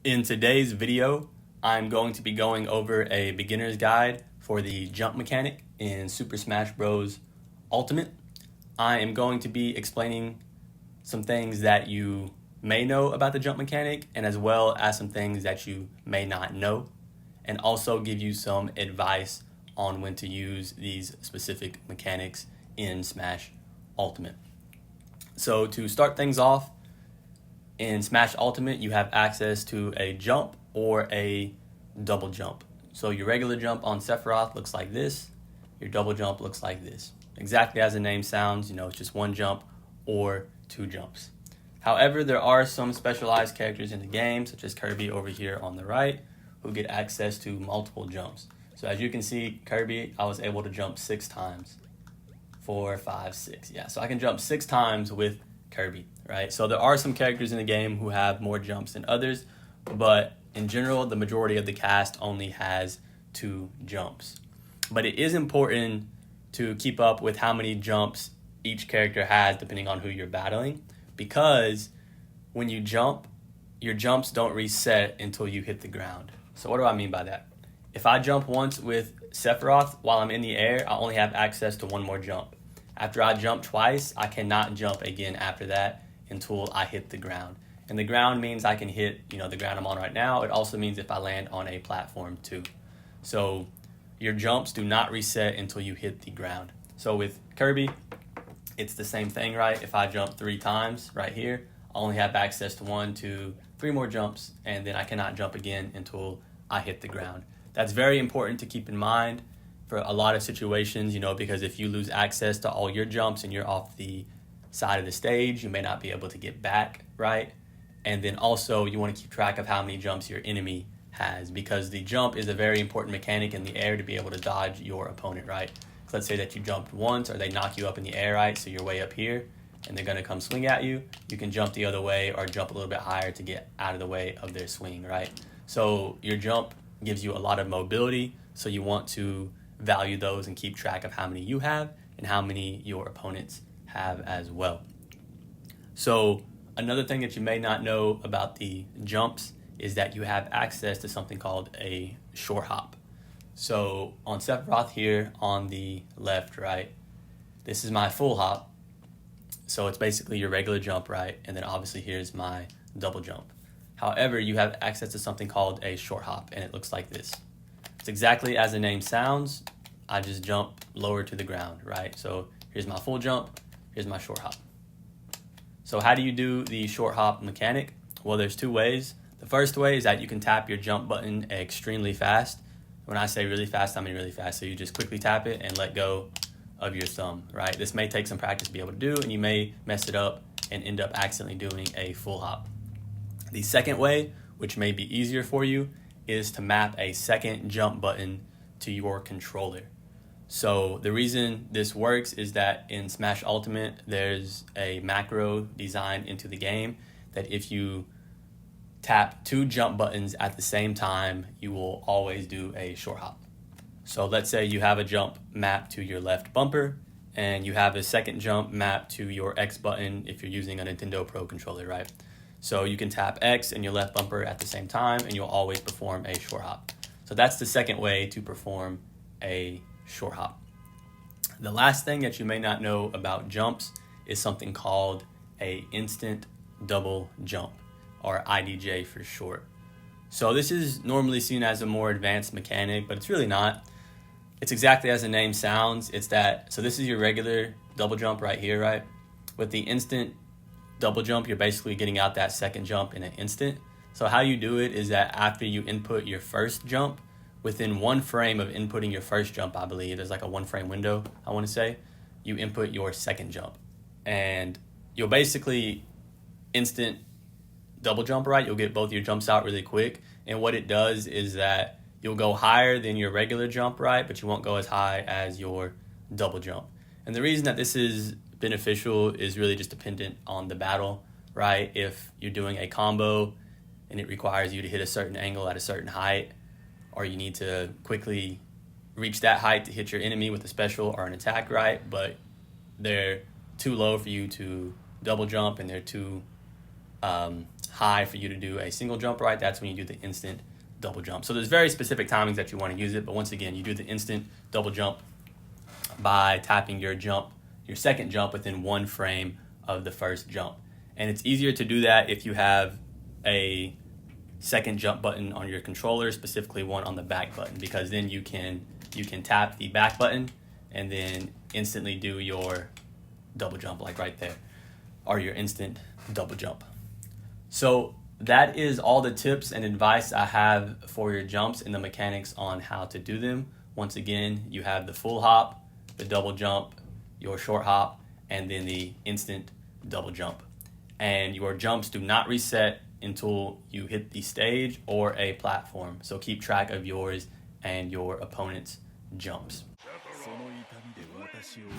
In today's video, I'm going to be going over a beginner's guide for the jump mechanic in Super Smash Bros. Ultimate. I am going to be explaining some things that you may know about the jump mechanic, and as well as some things that you may not know, and also give you some advice on when to use these specific mechanics in Smash Ultimate. So to start things off, in Smash Ultimate, you have access to a jump or a double jump. So your regular jump on Sephiroth looks like this. Your double jump looks like this. Exactly as the name sounds, it's just one jump or two jumps. However, there are some specialized characters in the game, such as Kirby over here on the right, who get access to multiple jumps. So as you can see, Kirby, I was able to jump 6 times. 4, 5, 6. Yeah, so I can jump 6 times with Kirby, right? So there are some characters in the game who have more jumps than others, but in general, the majority of the cast only has 2 jumps. But it is important to keep up with how many jumps each character has depending on who you're battling, because when you jump, your jumps don't reset until you hit the ground. So what do I mean by that? If I jump once with Sephiroth while I'm in the air, I only have access to 1 more jump. After I jump twice, I cannot jump again after that until I hit the ground. And the ground means I can hit, the ground I'm on right now. It also means if I land on a platform too. So your jumps do not reset until you hit the ground. So with Kirby, it's the same thing, right? If I jump 3 times right here, I only have access to 1, 2, 3 more jumps, and then I cannot jump again until I hit the ground. That's very important to keep in mind for a lot of situations, because if you lose access to all your jumps and you're off the side of the stage, you may not be able to get back, right? And then also you want to keep track of how many jumps your enemy has, because the jump is a very important mechanic in the air to be able to dodge your opponent, right? So let's say that you jumped once, or they knock you up in the air, right? So you're way up here and they're going to come swing at you. You can jump the other way or jump a little bit higher to get out of the way of their swing, right? So your jump gives you a lot of mobility, so you want to value those and keep track of how many you have and how many your opponents have as well. So another thing that you may not know about the jumps is that you have access to something called a short hop. So on Sephiroth here on the left, right, this is my full hop. So it's basically your regular jump, right? And then obviously here's my double jump. However, you have access to something called a short hop, and it looks like this. It's exactly as the name sounds. I just jump lower to the ground, right? So here's my full jump, here's my short hop. So how do you do the short hop mechanic? Well, there's 2 ways. The first way is that you can tap your jump button extremely fast. When I say really fast, I mean really fast. So you just quickly tap it and let go of your thumb, right? This may take some practice to be able to do, and you may mess it up and end up accidentally doing a full hop. The second way, which may be easier for you, is to map a second jump button to your controller. So the reason this works is that in Smash Ultimate, there's a macro designed into the game that if you tap 2 jump buttons at the same time, you will always do a short hop. So let's say you have a jump mapped to your left bumper, and you have a second jump mapped to your X button if you're using a Nintendo Pro controller, right? So you can tap X and your left bumper at the same time, and you'll always perform a short hop. So that's the second way to perform a short hop. The last thing that you may not know about jumps is something called a instant double jump, or IDJ for short. So this is normally seen as a more advanced mechanic, but it's really not. It's exactly as the name sounds. So this is your regular double jump right here, right? With the instant double jump, you're basically getting out that second jump in an instant. So how you do it is that after you input your first jump, within 1 frame of inputting your first jump, I believe, there's like a 1 frame window, I want to say, you input your second jump. And you'll basically instant double jump, right? You'll get both your jumps out really quick. And what it does is that you'll go higher than your regular jump, right? But you won't go as high as your double jump. And the reason that this is beneficial is really just dependent on the battle, right? If you're doing a combo and it requires you to hit a certain angle at a certain height, or you need to quickly reach that height to hit your enemy with a special or an attack, right? But they're too low for you to double jump, and they're too high for you to do a single jump right, that's when you do the instant double jump. So there's very specific timings that you want to use it, but once again, you do the instant double jump by tapping your second jump within 1 frame of the first jump. And it's easier to do that if you have a second jump button on your controller, specifically one on the back button, because then you can tap the back button and then instantly do your double jump, like right there, or your instant double jump. So that is all the tips and advice I have for your jumps and the mechanics on how to do them. Once again, you have the full hop, the double jump, your short hop, and then the instant double jump. And your jumps do not reset until you hit the stage or a platform. So keep track of yours and your opponent's jumps.